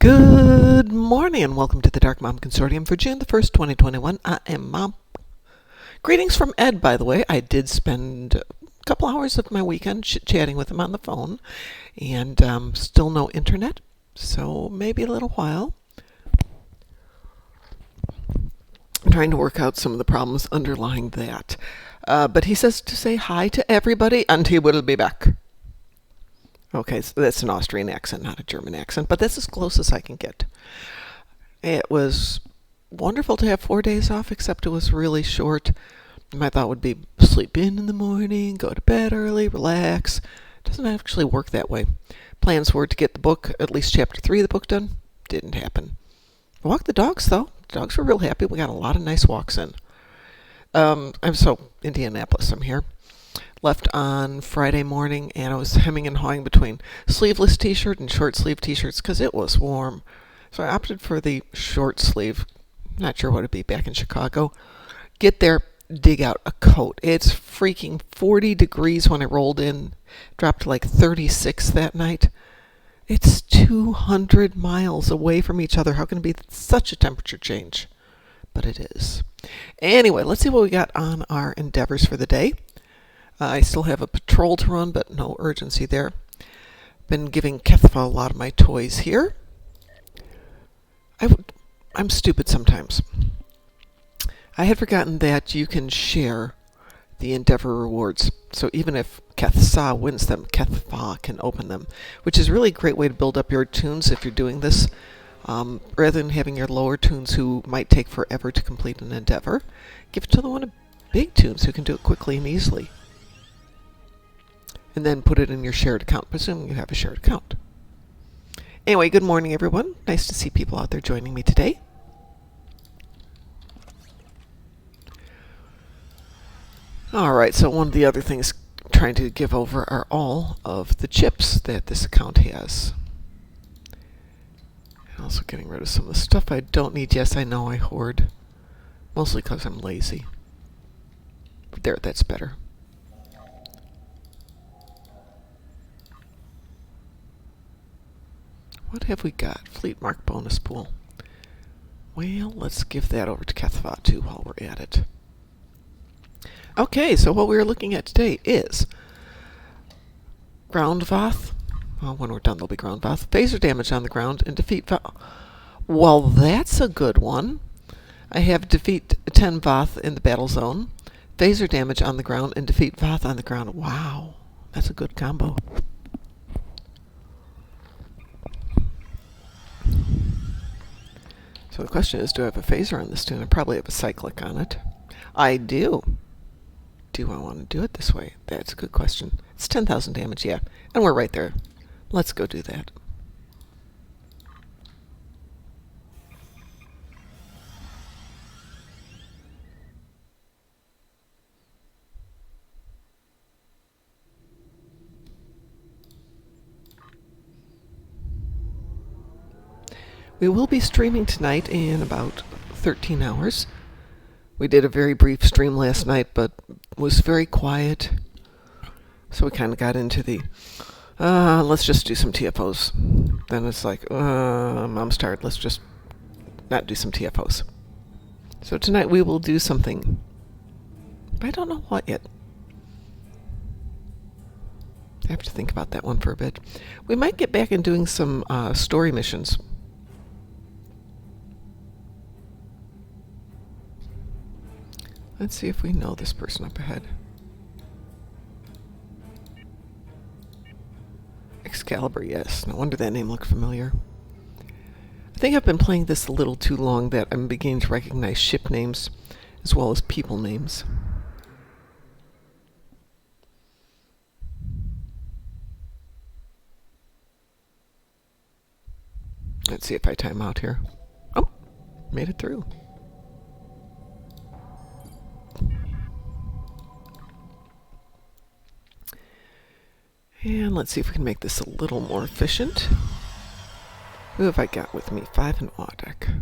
Good morning and welcome to the Darkmom Consortium for June the 1st, 2021. I am Mom. Greetings from Ed, by the way. I did spend a couple hours of my weekend chit-chatting with him on the phone, and still no internet, so maybe a little while. I'm trying to work out some of the problems underlying that. But he says to say hi to everybody and he will be back. Okay, so that's an Austrian accent, not a German accent, but that's as close as I can get. It was wonderful to have 4 days off, except it was really short. My thought would be sleep in the morning, go to bed early, relax. It doesn't actually work that way. Plans were to get the book, at least chapter 3 of the book done. Didn't happen. I walked the dogs, though. The dogs were real happy. We got a lot of nice walks in. Indianapolis, I'm here. Left on Friday morning, and I was hemming and hawing between sleeveless t-shirt and short sleeve t-shirts because it was warm. So I opted for the short sleeve. Not sure what it'd be back in Chicago. Get there, dig out a coat. It's freaking 40 degrees when I rolled in. Dropped to like 36 that night. It's 200 miles away from each other. How can it be such a temperature change? But it is. Anyway, let's see what we got on our endeavors for the day. I still have a patrol to run, but no urgency there. Been giving Kethfa a lot of my toys here. I'm stupid sometimes. I had forgotten that you can share the endeavor rewards. So even if Kethsa wins them, Kethfa can open them, which is really a great way to build up your tunes if you're doing this. Rather than having your lower tunes who might take forever to complete an endeavor, give it to the one of big tunes who can do it quickly and easily. And then put it in your shared account, presuming you have a shared account. Anyway, good morning, everyone. Nice to see people out there joining me today. All right, so one of the other things I'm trying to give over are all of the chips that this account has. And also getting rid of some of the stuff I don't need. Yes, I know I hoard. Mostly because I'm lazy. There, that's better. What have we got? Fleet Mark bonus pool. Well, let's give that over to Kethfa too while we're at it. Okay, so what we're looking at today is Ground Voth. Well, when we're done, there'll be Ground Voth. Phaser damage on the ground and defeat Voth. Well, that's a good one. I have defeat 10 Voth in the battle zone. Phaser damage on the ground and defeat Voth on the ground. Wow, that's a good combo. So the question is, do I have a phaser on this tune? I probably have a cyclic on it. I do. Do I want to do it this way? That's a good question. It's 10,000 damage, yeah. And we're right there. Let's go do that. We will be streaming tonight in about 13 hours. We did a very brief stream last night, but was very quiet. So we kind of got into the, let's just do some TFOs. Then it's like, Mom's tired, let's just not do some TFOs. So tonight we will do something, but I don't know what yet. I have to think about that one for a bit. We might get back in doing some story missions. Let's see if we know this person up ahead. Excalibur, yes. No wonder that name looked familiar. I think I've been playing this a little too long that I'm beginning to recognize ship names as well as people names. Let's see if I time out here. Oh, made it through. And let's see if we can make this a little more efficient. Who have I got with me? 5 and Audek.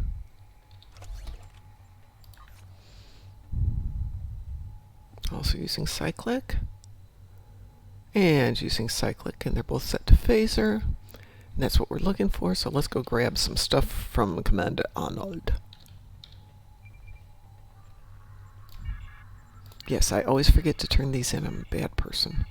Also using Cyclic. And using Cyclic, and they're both set to Phaser. And that's what we're looking for, so let's go grab some stuff from Commander Arnold. Yes, I always forget to turn these in. I'm a bad person.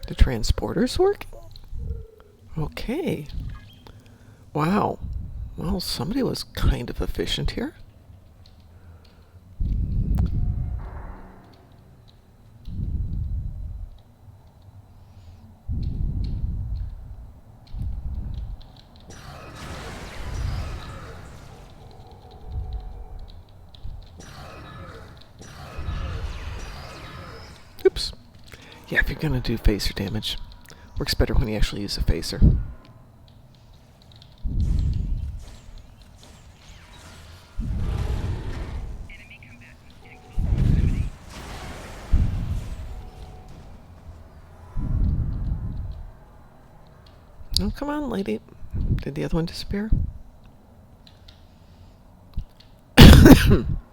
The transporter's working? Okay. Wow. Well, somebody was kind of efficient here. Oops. Yeah, if you're going to do phaser damage, works better when you actually use a phaser. Oh, come on, lady. Did the other one disappear?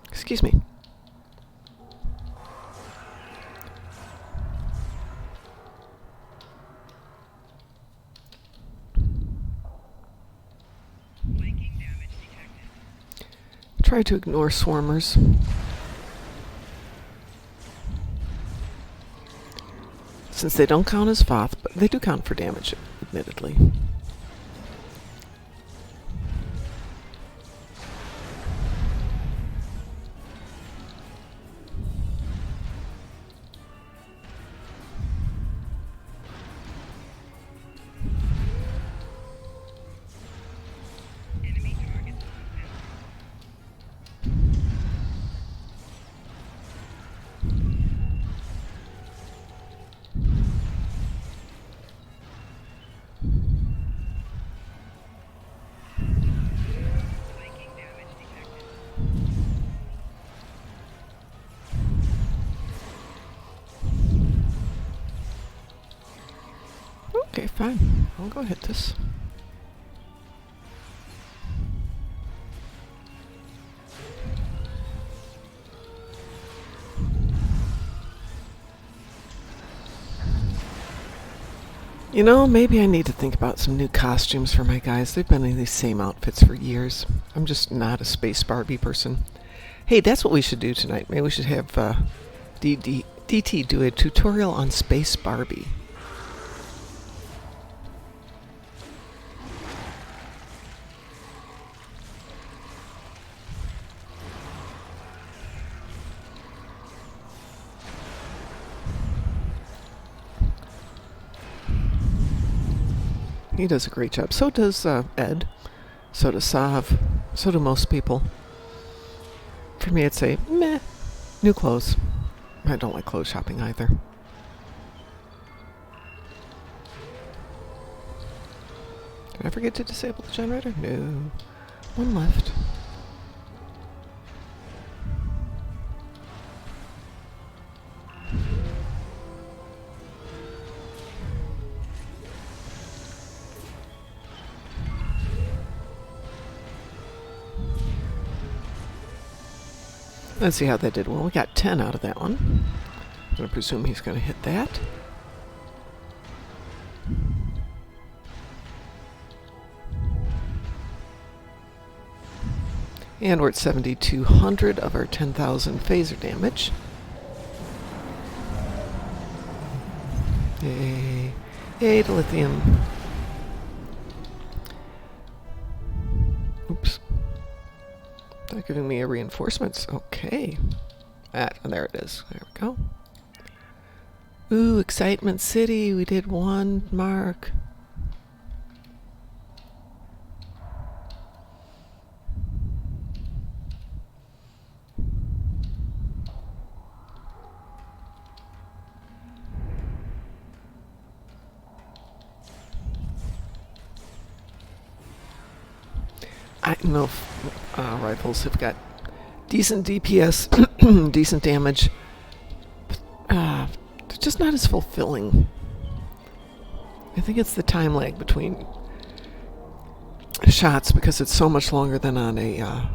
Excuse me. Try to ignore swarmers. Since they don't count as Voth, but they do count for damage, admittedly. Okay, fine. I'll go hit this. You know, maybe I need to think about some new costumes for my guys. They've been in these same outfits for years. I'm just not a space Barbie person. Hey, that's what we should do tonight. Maybe we should have DT do a tutorial on space Barbie. He does a great job. So does Ed. So does Sav. So do most people. For me, I'd say, meh. New clothes. I don't like clothes shopping either. Did I forget to disable the generator? No. One left. Let's see how that did. Well, we got 10 out of that one. I'm going to presume he's going to hit that. And we're at 7,200 of our 10,000 phaser damage. Yay. Yay to lithium. Oops. They're giving me a reinforcements. Okay. There it is. There we go. Ooh, Excitement City. We did one mark. I know rifles have got decent DPS, decent damage. They're just not as fulfilling. I think it's the time lag between shots because it's so much longer than on a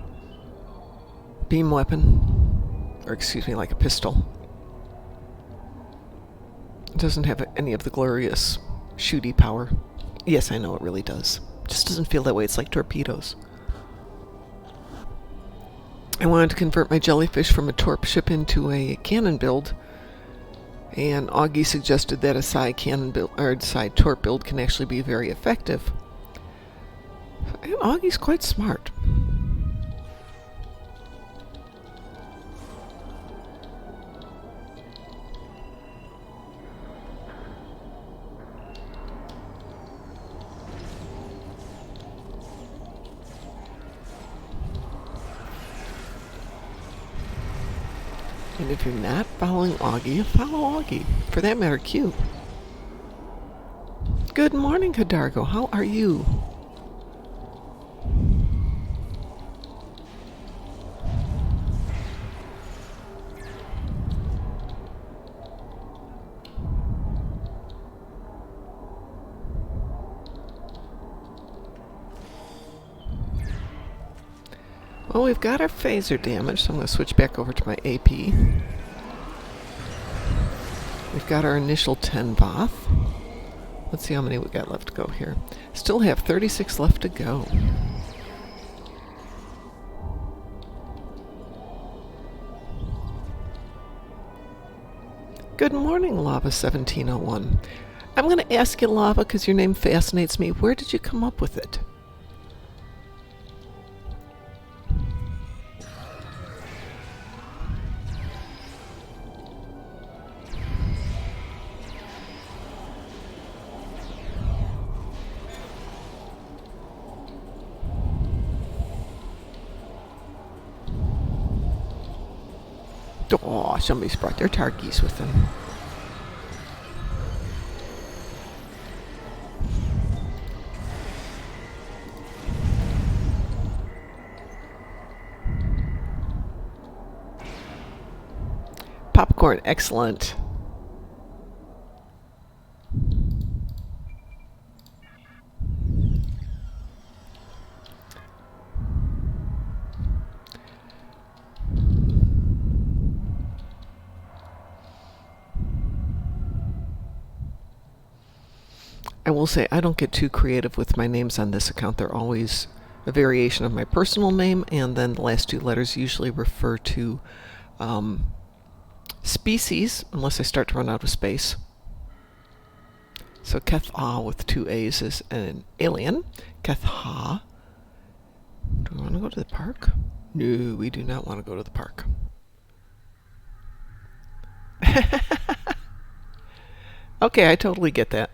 beam weapon. Or excuse me, like a pistol. It doesn't have any of the glorious shooty power. Yes, I know it really does. Just doesn't feel that way. It's like torpedoes. I wanted to convert my jellyfish from a torp ship into a cannon build, and Augie suggested that a side cannon build or side torp build can actually be very effective. And Augie's quite smart. And if you're not following Augie, follow Augie. For that matter, Q. Good morning, Kadargo. How are you? Well, we've got our phaser damage, so I'm going to switch back over to my AP. We've got our initial 10 Voth. Let's see how many we got left to go here. Still have 36 left to go. Good morning, Lava 1701. I'm going to ask you, Lava, because your name fascinates me. Where did you come up with it? Oh, somebody's brought their tarkies with them. Popcorn, excellent. I will say I don't get too creative with my names on this account. They're always a variation of my personal name, and then the last two letters usually refer to species, unless I start to run out of space. So Keth-Ah with two A's is an alien. Keth-Ha. Do we want to go to the park? No, we do not want to go to the park. Okay, I totally get that.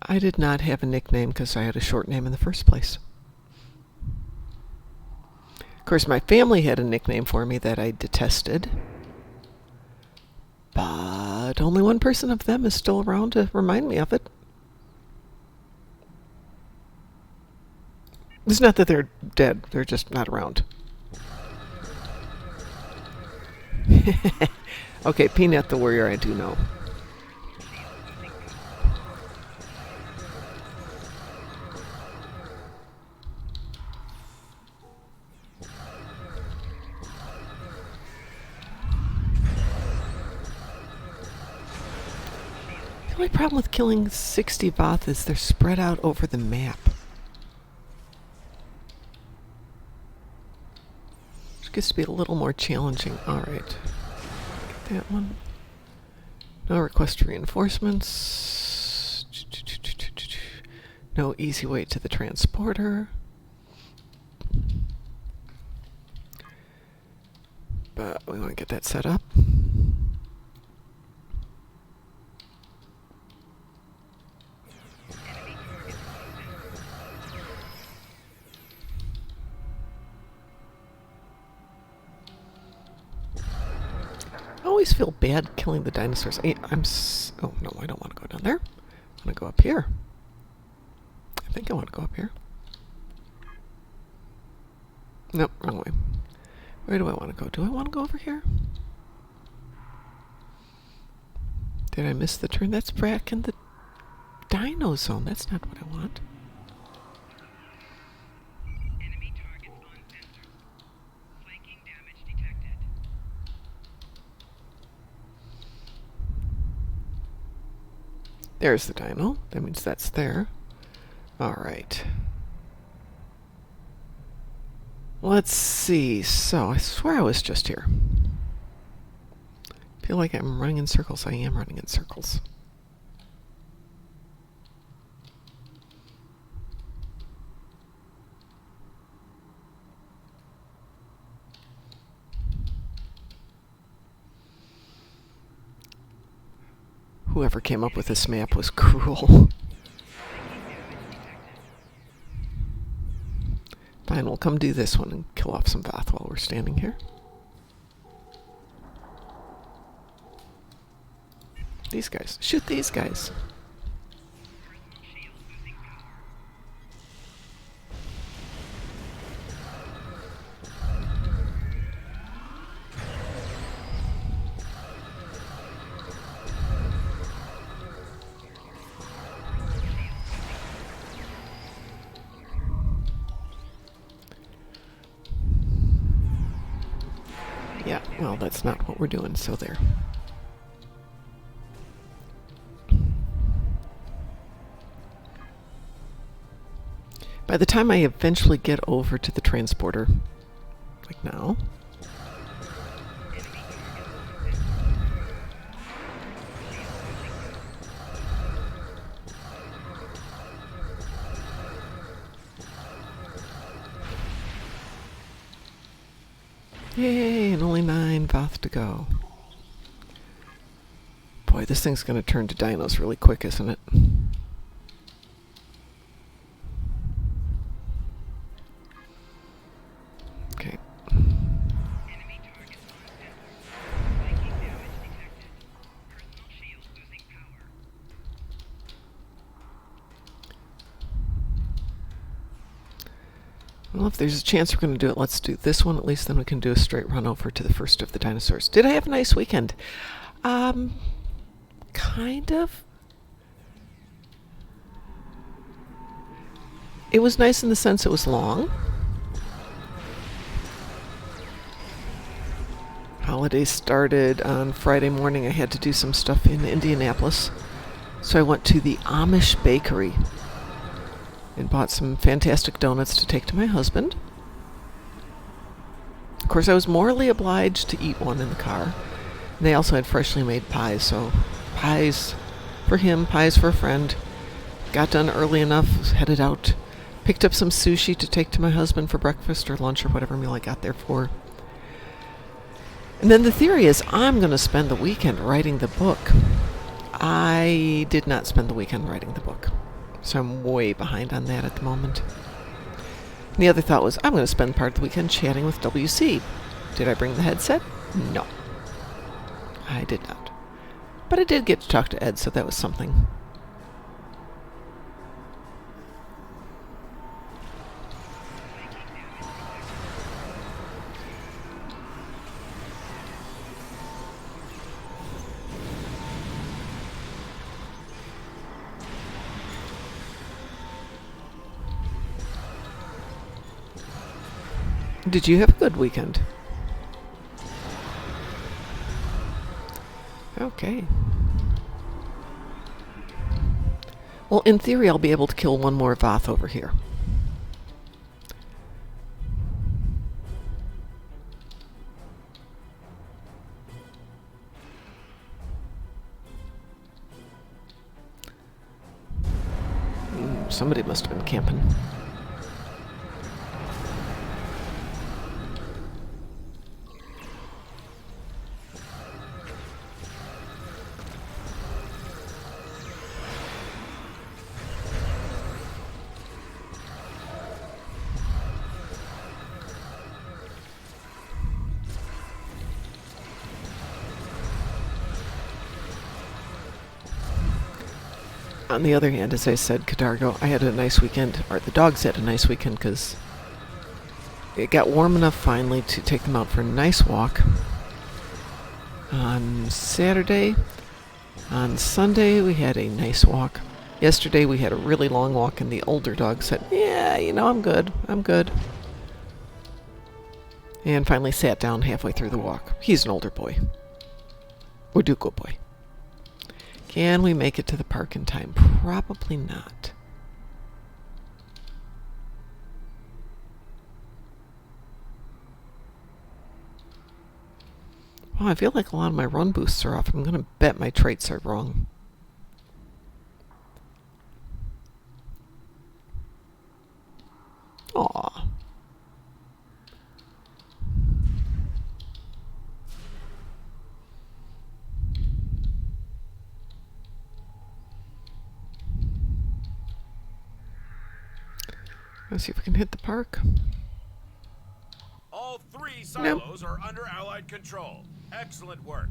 I did not have a nickname because I had a short name in the first place. Of course, my family had a nickname for me that I detested. But only one person of them is still around to remind me of it. It's not that they're dead, they're just not around. Okay, Peanut the Warrior I do know. The only problem with killing 60 Voth is they're spread out over the map. Which gets to be a little more challenging. Alright. Get that one. No request for reinforcements. No easy way to the transporter. But we want to get that set up. I always feel bad killing the dinosaurs. Oh no, I don't want to go down there. I want to go up here. I think I want to go up here. Nope, wrong way. Where do I want to go? Do I want to go over here? Did I miss the turn? That's back in the dino zone. That's not what I want. Enemy targets on sensors. Flanking damage detected. There's the dino. That means that's there. Alright. Let's see. So, I swear I was just here. I feel like I'm running in circles. I am running in circles. Whoever came up with this map was cruel. Fine, we'll come do this one and kill off some Voth while we're standing here. These guys. Shoot these guys. Personal shield losing power. Yeah, well, that's not what we're doing, so there. By the time I eventually get over to the transporter, like now, yay, and only 9 Voth to go. Boy, this thing's going to turn to dinos really quick, isn't it? Okay. Enemy targets on sensors. Flanking damage detected. Personal shield losing power. Well, if there's a chance we're going to do it, let's do this one at least, then we can do a straight run over to the first of the dinosaurs. Did I have a nice weekend? Kind of. It was nice in the sense it was long. Holidays started on Friday morning. I had to do some stuff in Indianapolis. So I went to the Amish bakery and bought some fantastic donuts to take to my husband. Of course, I was morally obliged to eat one in the car. And they also had freshly made pies, so pies for him, pies for a friend. Got done early enough, headed out, picked up some sushi to take to my husband for breakfast or lunch or whatever meal I got there for. And then the theory is I'm going to spend the weekend writing the book. I did not spend the weekend writing the book, so I'm way behind on that at the moment. And the other thought was I'm going to spend part of the weekend chatting with WC. Did I bring the headset? No. I did not. But I did get to talk to Ed, so that was something. Did you have a good weekend? Okay. Well, in theory, I'll be able to kill one more Voth over here. Somebody must have been camping. On the other hand, as I said, Cadargo, I had a nice weekend, or the dogs had a nice weekend, because it got warm enough finally to take them out for a nice walk. On Saturday, On Sunday, we had a nice walk. Yesterday, we had a really long walk, and the older dog said, "Yeah, I'm good. I'm good." And finally sat down halfway through the walk. He's an older boy. Uduko boy. Can we make it to the park in time? Probably not. Well, I feel like a lot of my run boosts are off. I'm going to bet my traits are wrong. Aw. Let's see if we can hit the park. All 3 silos are under Allied control. Excellent work.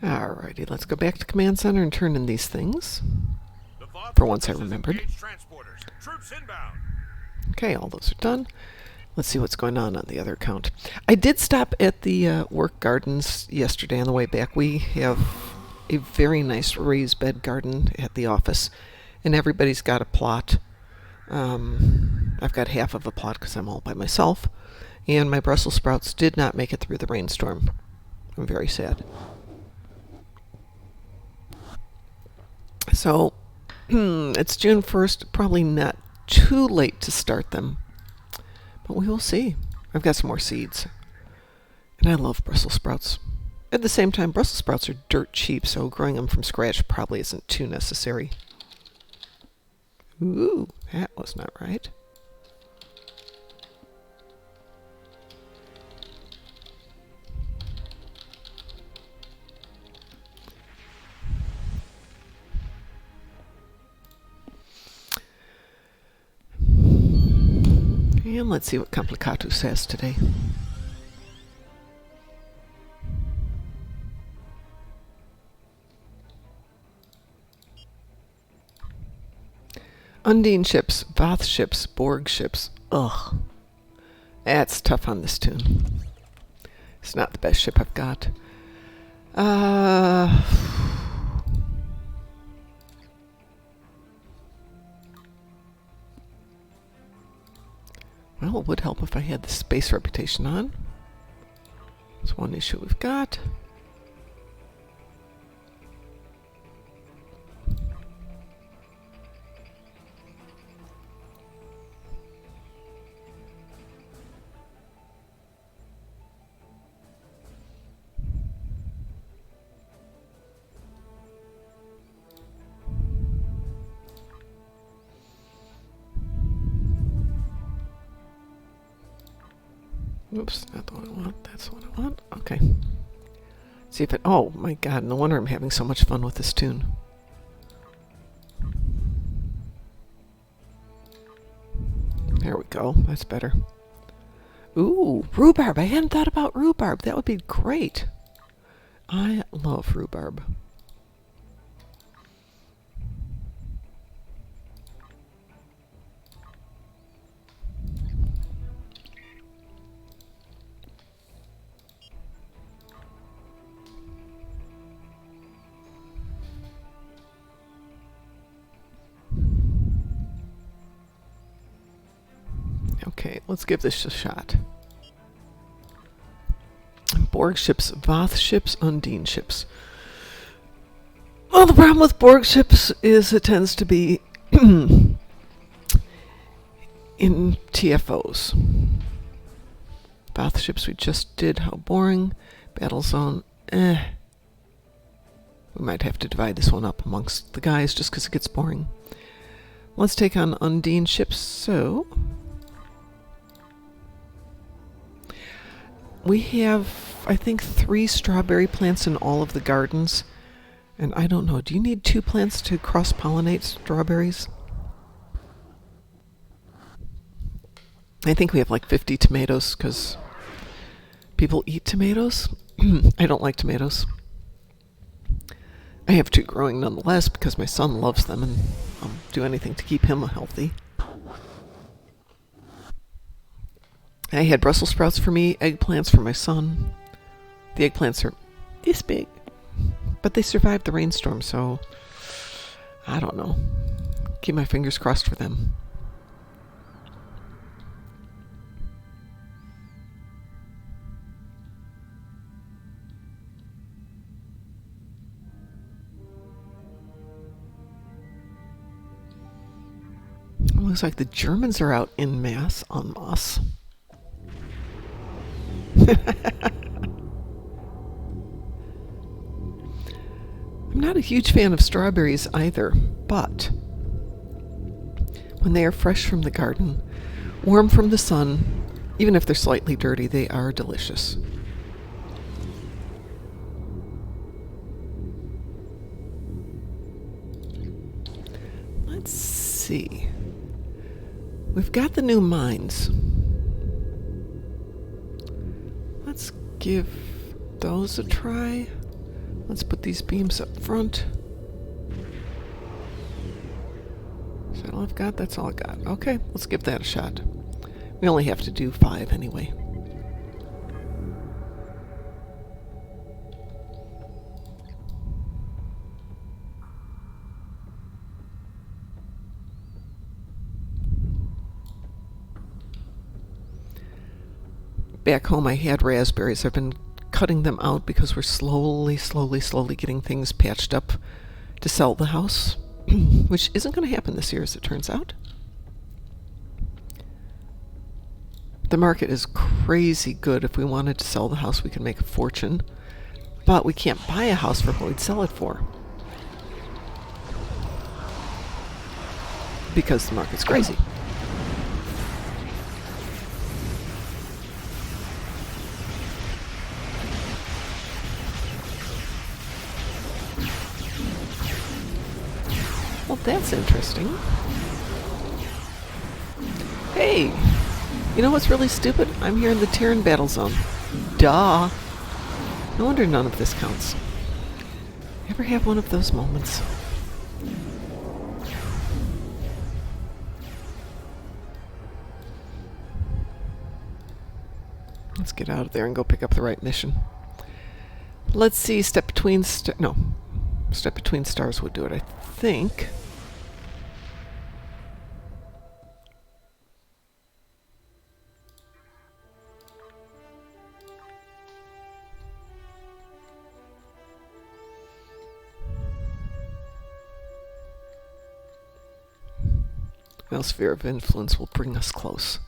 Alrighty, let's go back to Command Center and turn in these things. The Voth For once I forces remembered. engage transporters. Troops inbound. Okay, all those are done. Let's see what's going on the other account. I did stop at the work gardens yesterday on the way back. We have a very nice raised bed garden at the office, and everybody's got a plot. I've got half of a plot because I'm all by myself, and my Brussels sprouts did not make it through the rainstorm. I'm very sad. So, it's June 1st, probably not too late to start them, but we will see. I've got some more seeds, and I love Brussels sprouts. At the same time, Brussels sprouts are dirt cheap, so growing them from scratch probably isn't too necessary. Ooh, that was not right. And let's see what Complicatus says today. Undine ships, Voth ships, Borg ships. Ugh. That's tough on this tune. It's not the best ship I've got. Well, it would help if I had the space reputation on. That's one issue we've got. Oops, not the one I want. That's the one I want. Okay. See if it... Oh, my God. No wonder I'm having so much fun with this tune. There we go. That's better. Ooh, rhubarb. I hadn't thought about rhubarb. That would be great. I love rhubarb. Okay, let's give this a shot. Borg ships, Voth ships, Undine ships. Well, the problem with Borg ships is it tends to be in TFOs. Voth ships we just did, how boring. Battle zone, We might have to divide this one up amongst the guys just because it gets boring. Let's take on Undine ships, so... We have, I think, 3 strawberry plants in all of the gardens. And I don't know, do you need 2 plants to cross-pollinate strawberries? I think we have like 50 tomatoes, because people eat tomatoes. I don't like tomatoes. I have 2 growing nonetheless, because my son loves them, and I'll do anything to keep him healthy. I had Brussels sprouts for me, eggplants for my son. The eggplants are this big. But they survived the rainstorm, so I don't know. Keep my fingers crossed for them. Looks like the Germans are out en masse en masse. I'm not a huge fan of strawberries either, but when they are fresh from the garden, warm from the sun, even if they're slightly dirty, they are delicious. Let's see. We've got the new mines. Let's give those a try. Let's put these beams up front. Is that all I've got? That's all I got. Okay, let's give that a shot. We only have to do 5 anyway. Back home I had raspberries. I've been cutting them out because we're slowly getting things patched up to sell the house, which isn't going to happen this year as it turns out. The market is crazy good. If we wanted to sell the house, we can make a fortune, but we can't buy a house for what we'd sell it for because the market's crazy. Well, that's interesting. Hey, you know what's really stupid? I'm here in the Terran battle zone. Duh. No wonder none of this counts. Ever have one of those moments? Let's get out of there and go pick up the right mission. Let's see, Step Between Stars would do it, I think. Well, sphere of influence will bring us close.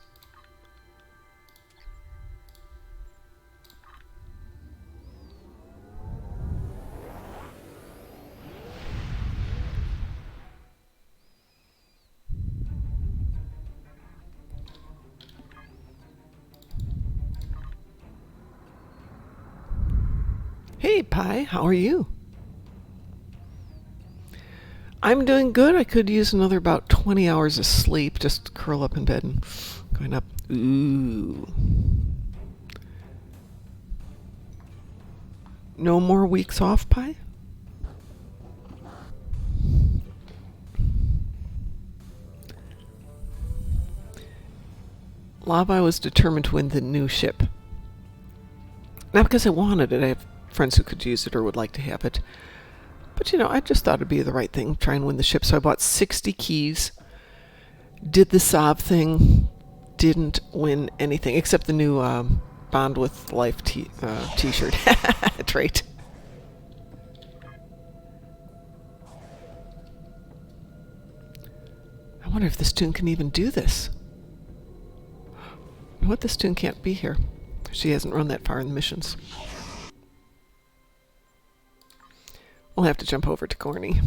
Hey, Pi, how are you? I'm doing good. I could use another about 20 hours of sleep. Just curl up in bed and going up. Ooh. No more weeks off, Pi? Lava was determined to win the new ship. Not because I wanted it. I have friends who could use it or would like to have it. But, you know, I just thought it'd be the right thing, try and win the ship. So I bought 60 keys, did the sob thing, didn't win anything, except the new Bond with Life t-shirt trait. I wonder if this tune can even do this. What, this tune can't be here. She hasn't run that far in the missions. We'll have to jump over to Corny.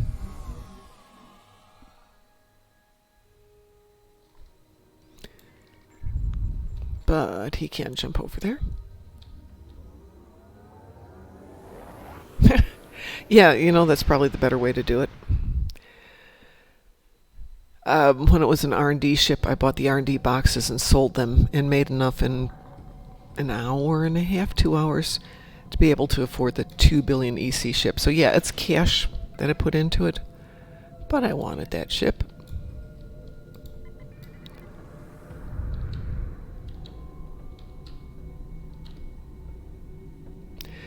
But he can't jump over there. Yeah, you know, that's probably the better way to do it. When it was an R&D ship, I bought the R&D boxes and sold them and made enough in an hour and a half, 2 hours, to be able to afford the 2 billion EC ship. So yeah, it's cash that I put into it, but I wanted that ship.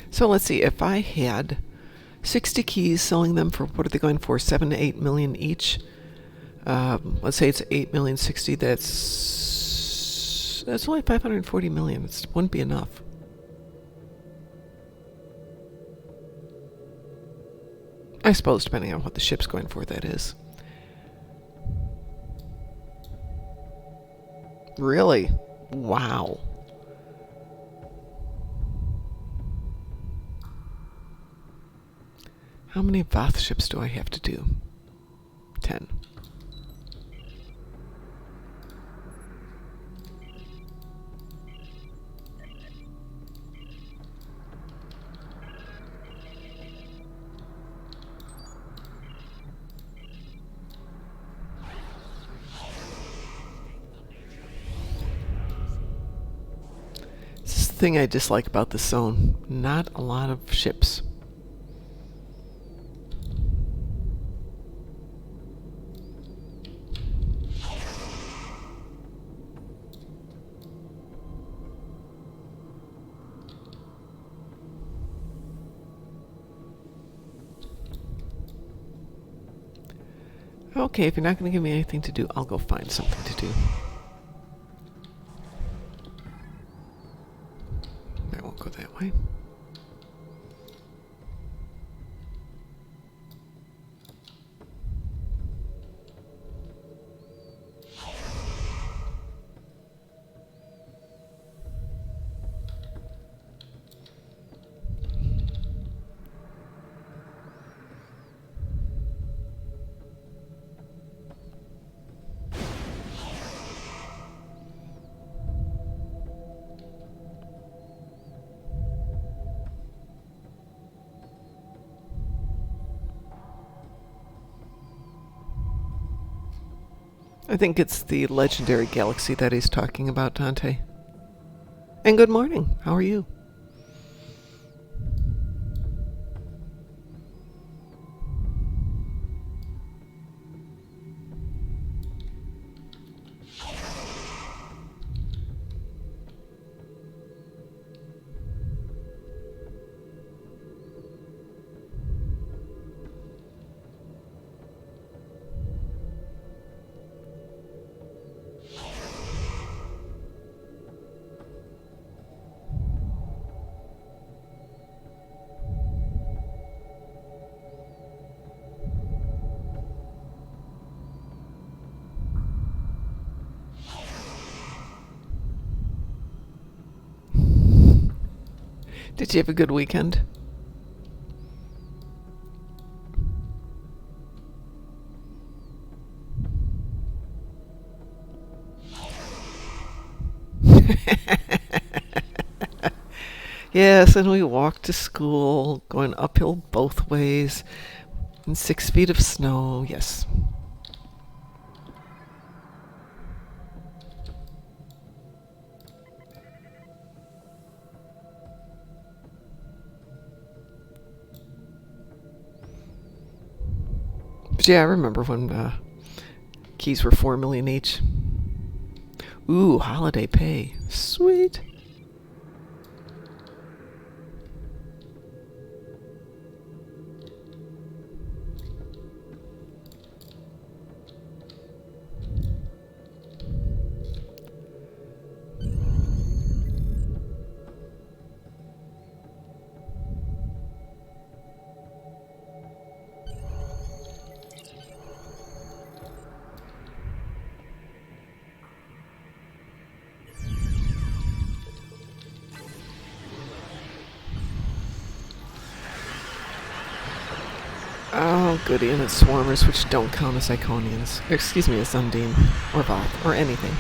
So let's see, if I had 60 keys, selling them for, what are they going for, 7 to 8 million each? Let's say it's 8 million 60. That's only 540 million. It wouldn't be enough. I suppose, depending on what the ship's going for, that is. Really? Wow. How many Voth ships do I have to do? 10. This is the thing I dislike about this zone. Not a lot of ships. Okay, if you're not going to give me anything to do, I'll go find something to do. I won't go that way. I think it's the legendary galaxy that he's talking about, Dante. And good morning. How are you? Did you have a good weekend? Yes, and we walked to school, going uphill both ways, in 6 feet of snow. Yes. But yeah, I remember when keys were 4 million each. Ooh, holiday pay. Sweet. Oh, goody, and it's swarmers, which don't count as Iconians. Excuse me, as Undine, or Voth, or anything.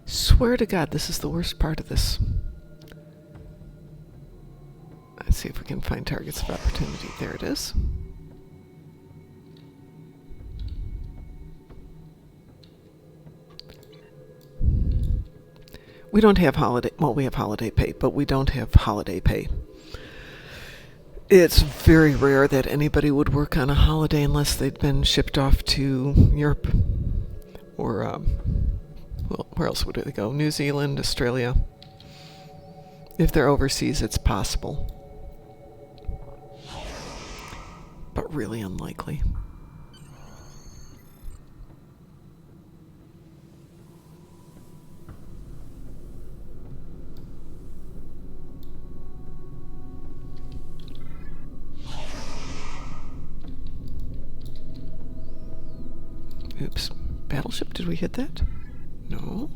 Swear to God, this is the worst part of this. Let's see if we we can find targets of opportunity. There it is. We don't have holiday, well, we have holiday pay, but we don't have holiday pay. It's very rare that anybody would work on a holiday unless they'd been shipped off to Europe or, well, where else would they go? New Zealand, Australia. If they're overseas, it's possible, but really unlikely. Oops. Battleship, did we hit that? No.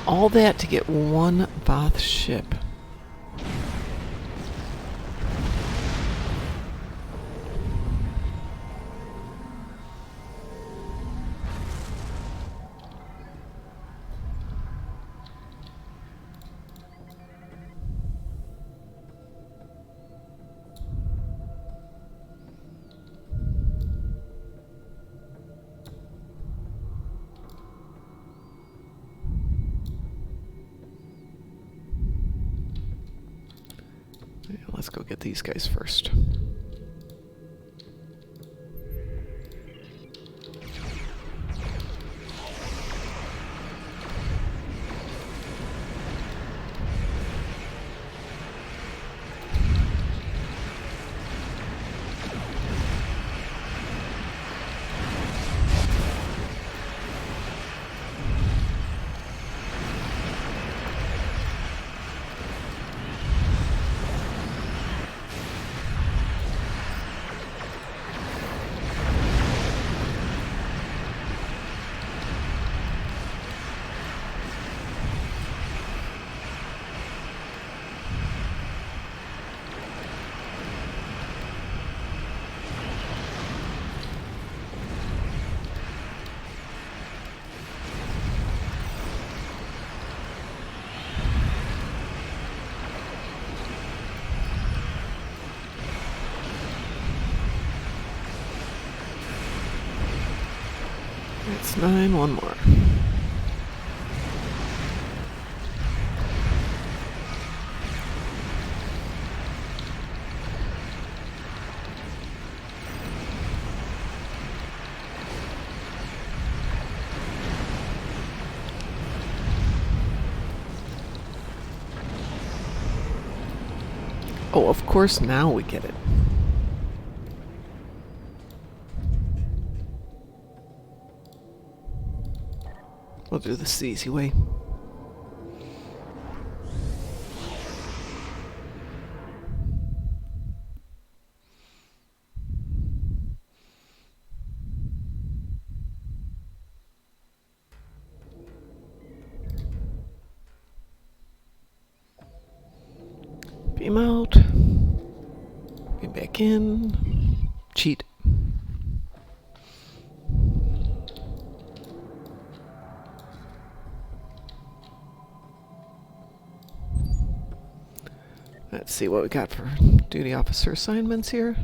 All that to get one Voth ship. Let's go get these guys first. That's 9, one more. Oh, of course, now we get it. We'll do this the easy way. Beam out. Beam back in. Cheat. Let's see what we got for duty officer assignments here.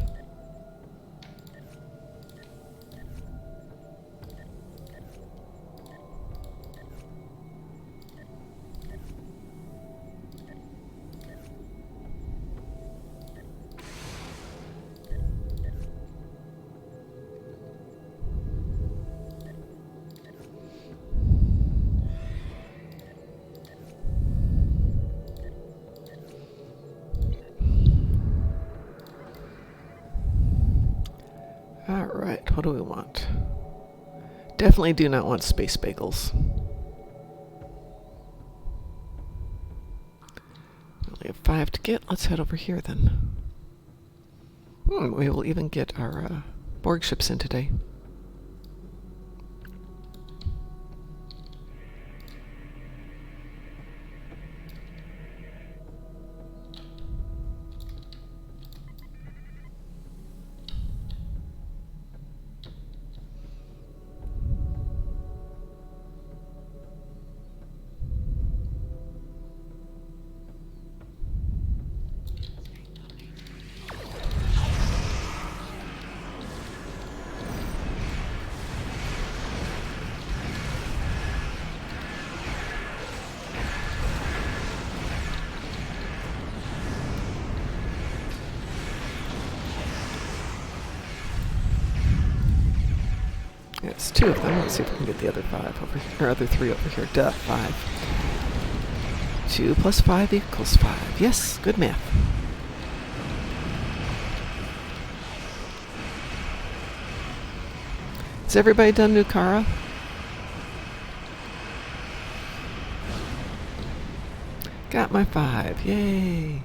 Alright, what do we want? Definitely do not want space bagels. We only have 5 to get. Let's head over here then. We will even get our Borg ship's in today. It's 2 of them. Let's see if we can get the other 5 over here, or other 3 over here. Duh, 5. 2 plus 5 equals 5. Yes, good math. Has everybody done Nukara? Got my 5. Yay.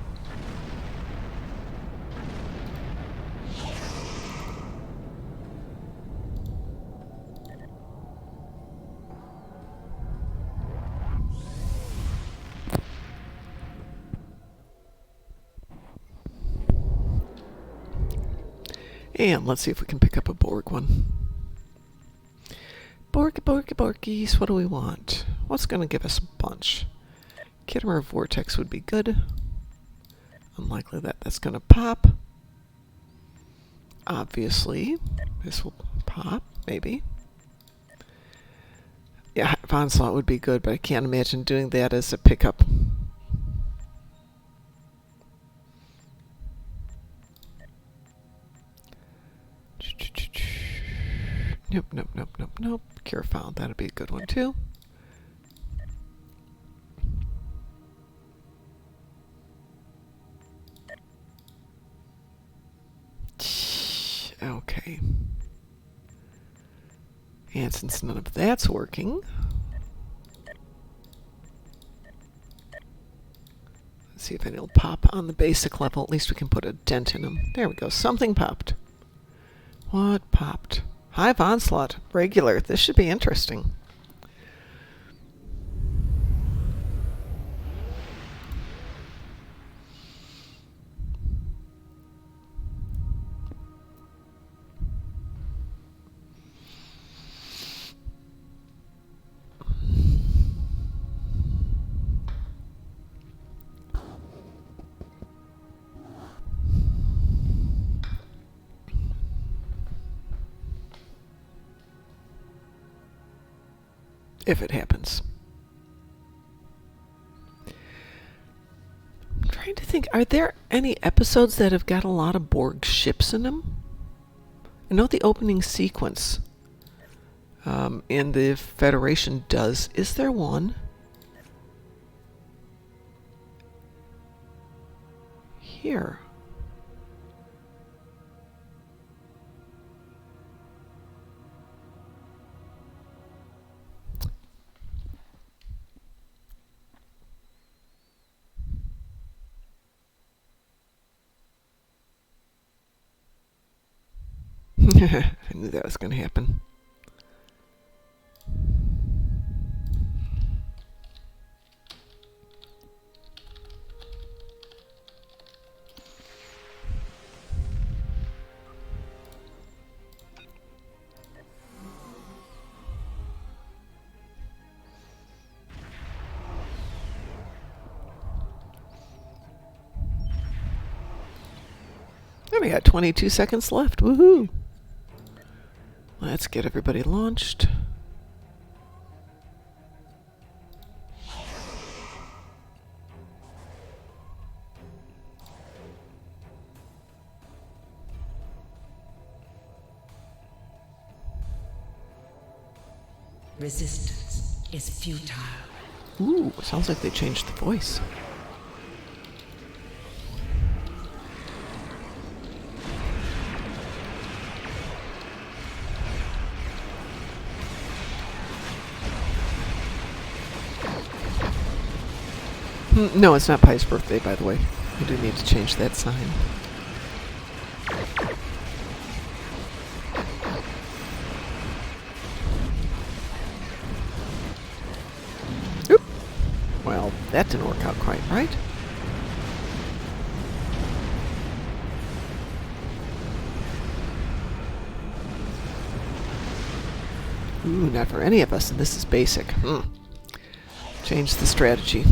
And let's see if we can pick up a Borg one. Borgies, what do we want? What's going to give us a bunch? Kittimer Vortex would be good. Unlikely that that's going to pop. Obviously, this will pop, maybe. Yeah, Onslaught would be good, but I can't imagine doing that as a pickup. Nope. Cure found. That'd be a good one, too. Okay. And since none of that's working, let's see if any'll pop on the basic level. At least we can put a dent in them. There we go. Something popped. What popped? Hive Onslaught. Regular. This should be interesting. If it happens. I'm trying to think, are there any episodes that have got a lot of Borg ships in them? I know the opening sequence in the Federation does. Is there one? Here. I knew that was going to happen. And we got 22 seconds left. Woohoo! Let's get everybody launched. Resistance is futile. Ooh, sounds like they changed the voice. No, it's not Pi's birthday, by the way. I do need to change that sign. That didn't work out quite right. Ooh, not for any of us, and this is basic. Change the strategy.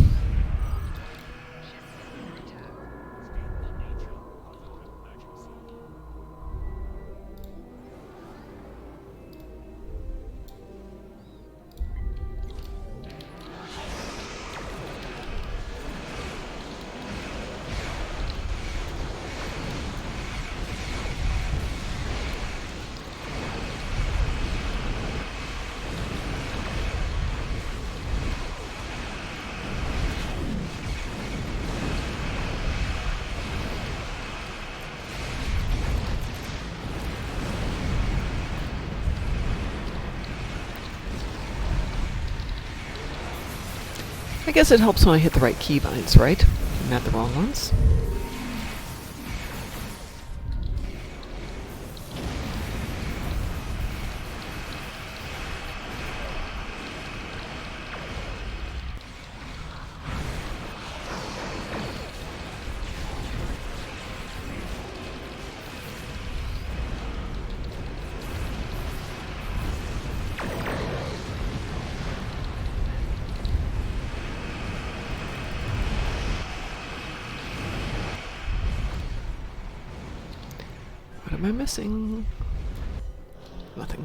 I guess it helps when I hit the right keybinds, right? Not the wrong ones. What am I missing? Nothing.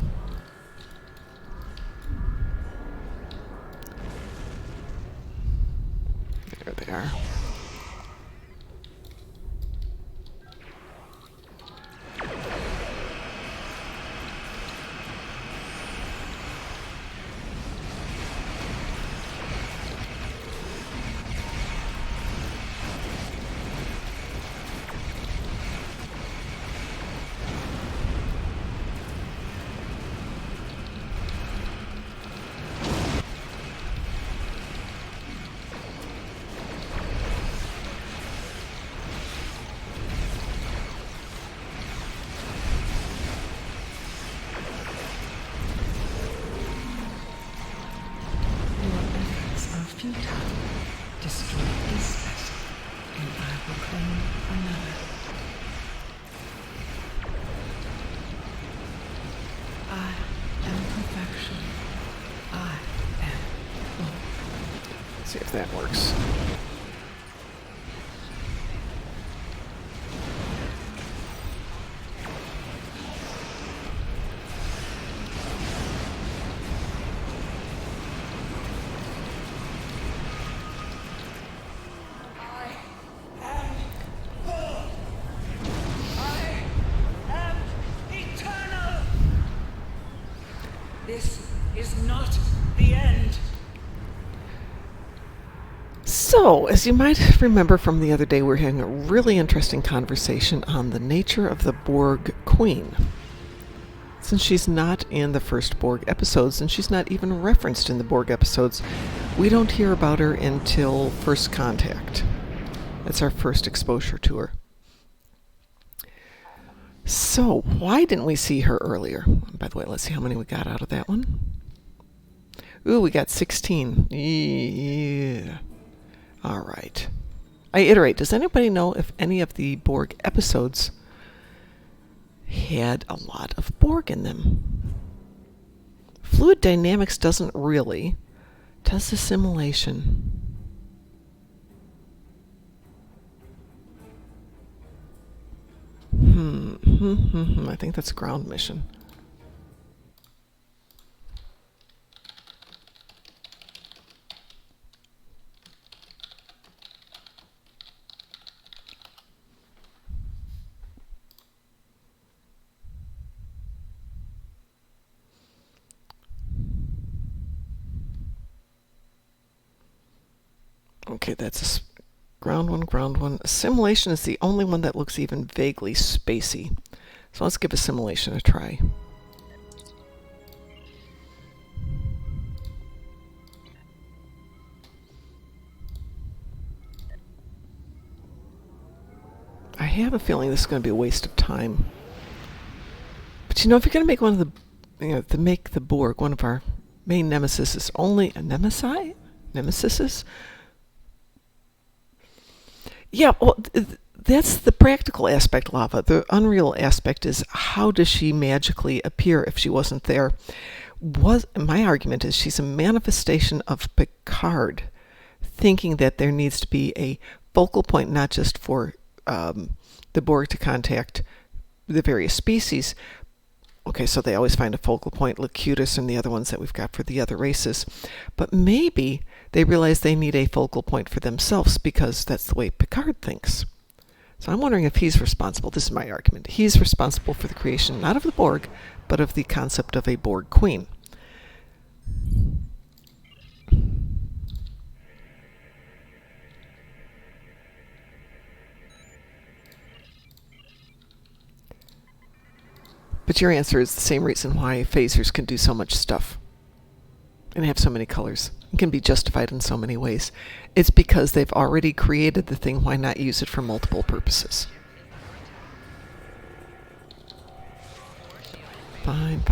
There they are. Futile. Destroy this vessel, and I will claim another. I am perfection. I am hope. See if that works. This is not the end. So, as you might remember from the other day, we're having a really interesting conversation on the nature of the Borg Queen. Since she's not in the first Borg episodes, and she's not even referenced in the Borg episodes, we don't hear about her until First Contact. That's our first exposure to her. So, why didn't we see her earlier? By the way, let's see how many we got out of that one. Ooh, we got 16. Yeah. All right. I iterate. Does anybody know if any of the Borg episodes had a lot of Borg in them? Fluid dynamics doesn't really. Does assimilation. I think that's ground mission. Okay, that's a ground one. Assimilation is the only one that looks even vaguely spacey. So let's give assimilation a try. I have a feeling this is going to be a waste of time. But you know, if you're going to make one of the, to make the Borg one of our main nemesis, only a nemesis, Yeah, well, that's the practical aspect, Lava. The unreal aspect is how does she magically appear if she wasn't there? My argument is she's a manifestation of Picard, thinking that there needs to be a focal point, not just for the Borg to contact the various species. Okay, so they always find a focal point, Locutus and the other ones that we've got for the other races. But maybe they realize they need a focal point for themselves because that's the way Picard thinks. So I'm wondering if he's responsible. This is my argument. He's responsible for the creation not of the Borg, but of the concept of a Borg queen. But your answer is the same reason why phasers can do so much stuff and have so many colors and can be justified in so many ways. It's because they've already created the thing. Why not use it for multiple purposes? Fine.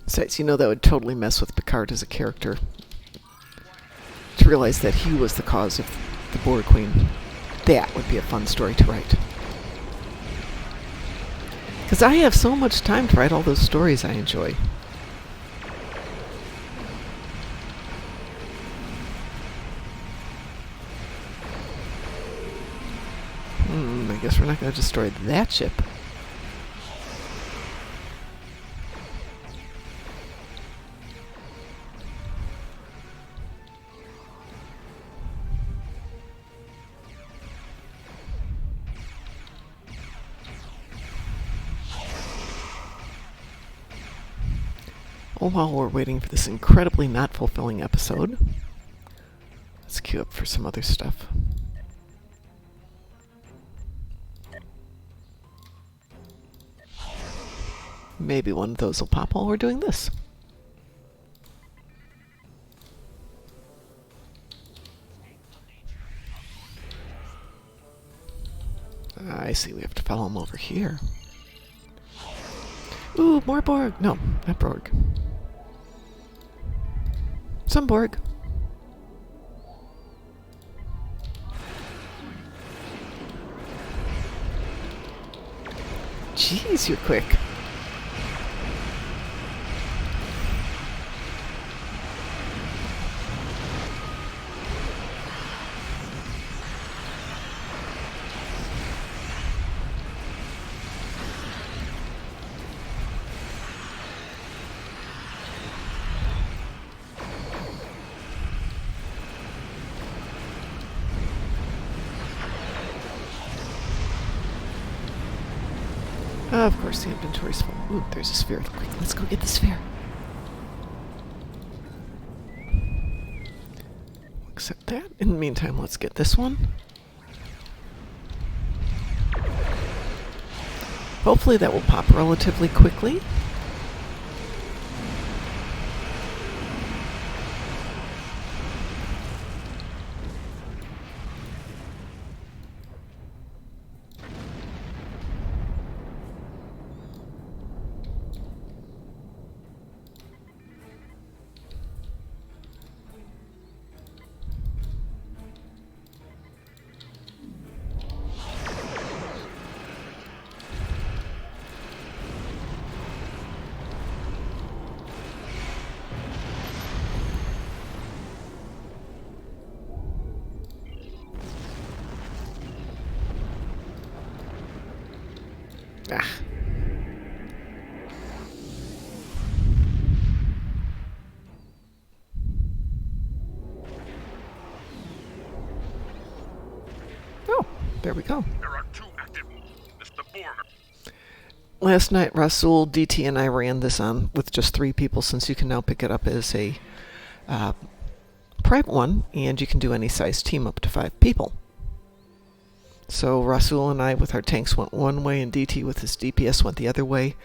Besides, that would totally mess with Picard as a character. To realize that he was the cause of the Borg Queen. That would be a fun story to write. Because I have so much time to write all those stories I enjoy. I guess we're not going to destroy that ship. While we're waiting for this incredibly not fulfilling episode, let's queue up for some other stuff. Maybe one of those will pop while we're doing this. I see, we have to follow him over here. Ooh, more Borg! No, not Borg. Some Borg. Jeez, you're quick. Of course, the inventory's full. Ooh, there's a sphere. Quick, let's go get the sphere. Accept that. In the meantime, let's get this one. Hopefully that will pop relatively quickly. There we go. There are 2 active. Mr. Bormer. Last night, Rasul, DT, and I ran this on with just 3 people, since you can now pick it up as a private one, and you can do any size team up to 5 people. So Rasul and I with our tanks went one way, and DT with his DPS went the other way.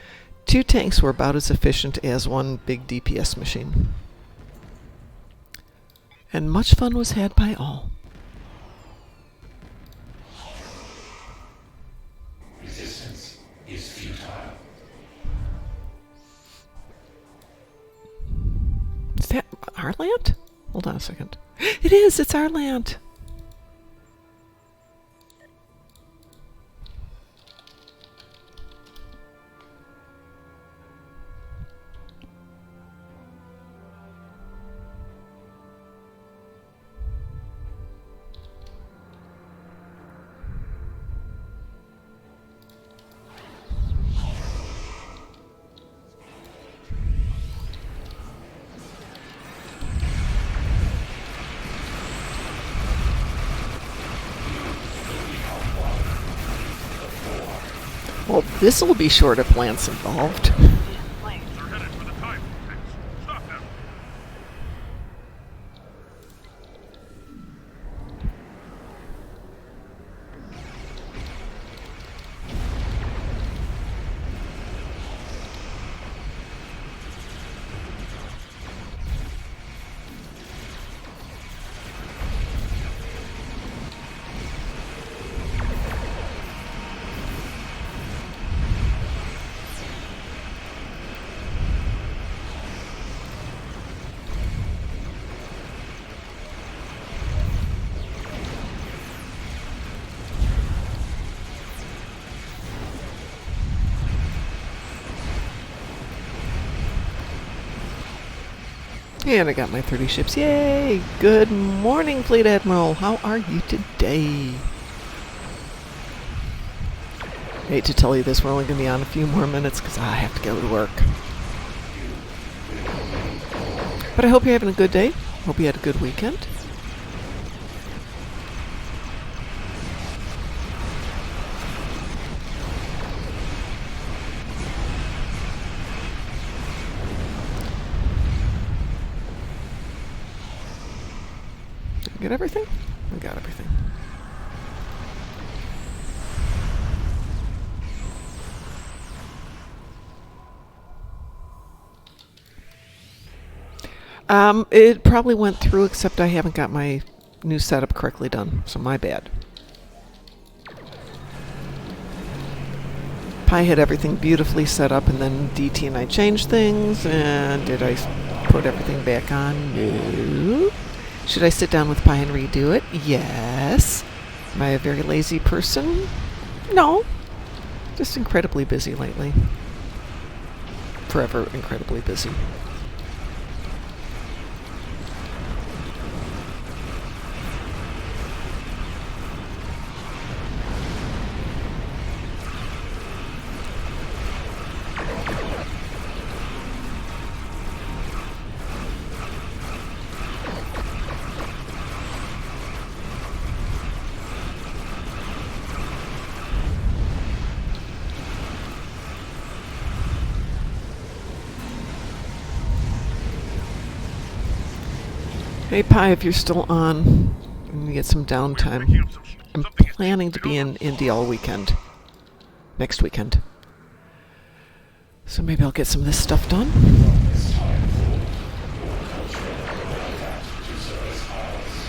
2 tanks were about as efficient as one big DPS machine. And much fun was had by all. Resistance is futile. Is that our land? Hold on a second. It is! It's our land! Well, this'll be short of plants involved. Drones are headed for the time vortex. Stop them. And I got my 30 ships. Yay! Good morning, Fleet Admiral. How are you today? Hate to tell you this, we're only going to be on a few more minutes because I have to go to work. But I hope you're having a good day. Hope you had a good weekend. Get everything? We got everything. It probably went through, except I haven't got my new setup correctly done, so my bad. Pi had everything beautifully set up, and then DT and I changed things, and did I put everything back on? No. Should I sit down with Pi and redo it? Yes. Am I a very lazy person? No. Just incredibly busy lately. Forever incredibly busy. Hey Pi, if you're still on, and you get some downtime. I'm planning to be in Indy all weekend. Next weekend. So maybe I'll get some of this stuff done. It's time for that deserves ours.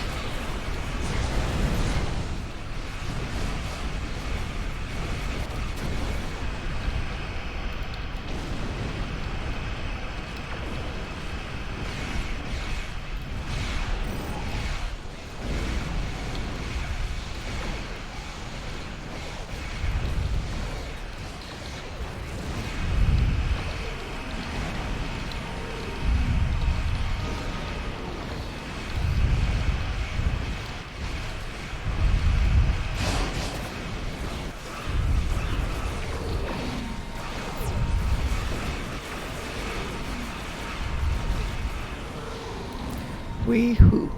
Wee-hoo.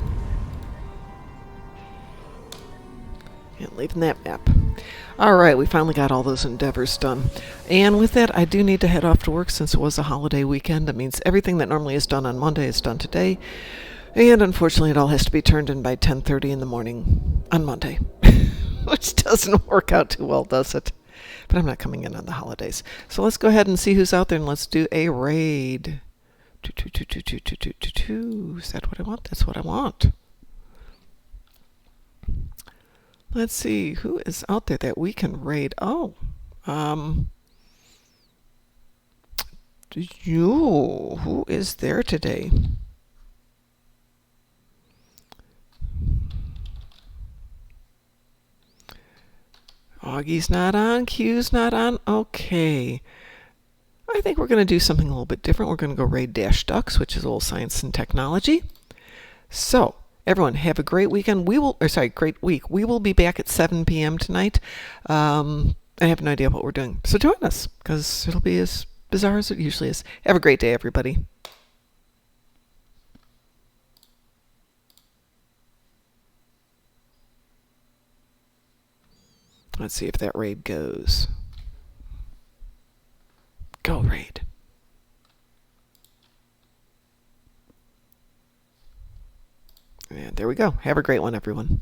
At leaving that map. All right, we finally got all those endeavors done. And with that, I do need to head off to work since it was a holiday weekend. That means everything that normally is done on Monday is done today. And unfortunately, it all has to be turned in by 10:30 in the morning on Monday, which doesn't work out too well, does it? But I'm not coming in on the holidays. So let's go ahead and see who's out there, and let's do a raid. Is that what I want? That's what I want. Let's see who is out there that we can raid. Oh, who is there today? Augie's not on. Q's not on. Okay. I think we're going to do something a little bit different. We're going to go raid Dash Ducks, which is a little science and technology. So, everyone, have a great weekend. Great week. We will be back at 7 p.m. tonight. I have no idea what we're doing. So join us, because it'll be as bizarre as it usually is. Have a great day, everybody. Let's see if that raid goes. Go raid. And there we go. Have a great one, everyone.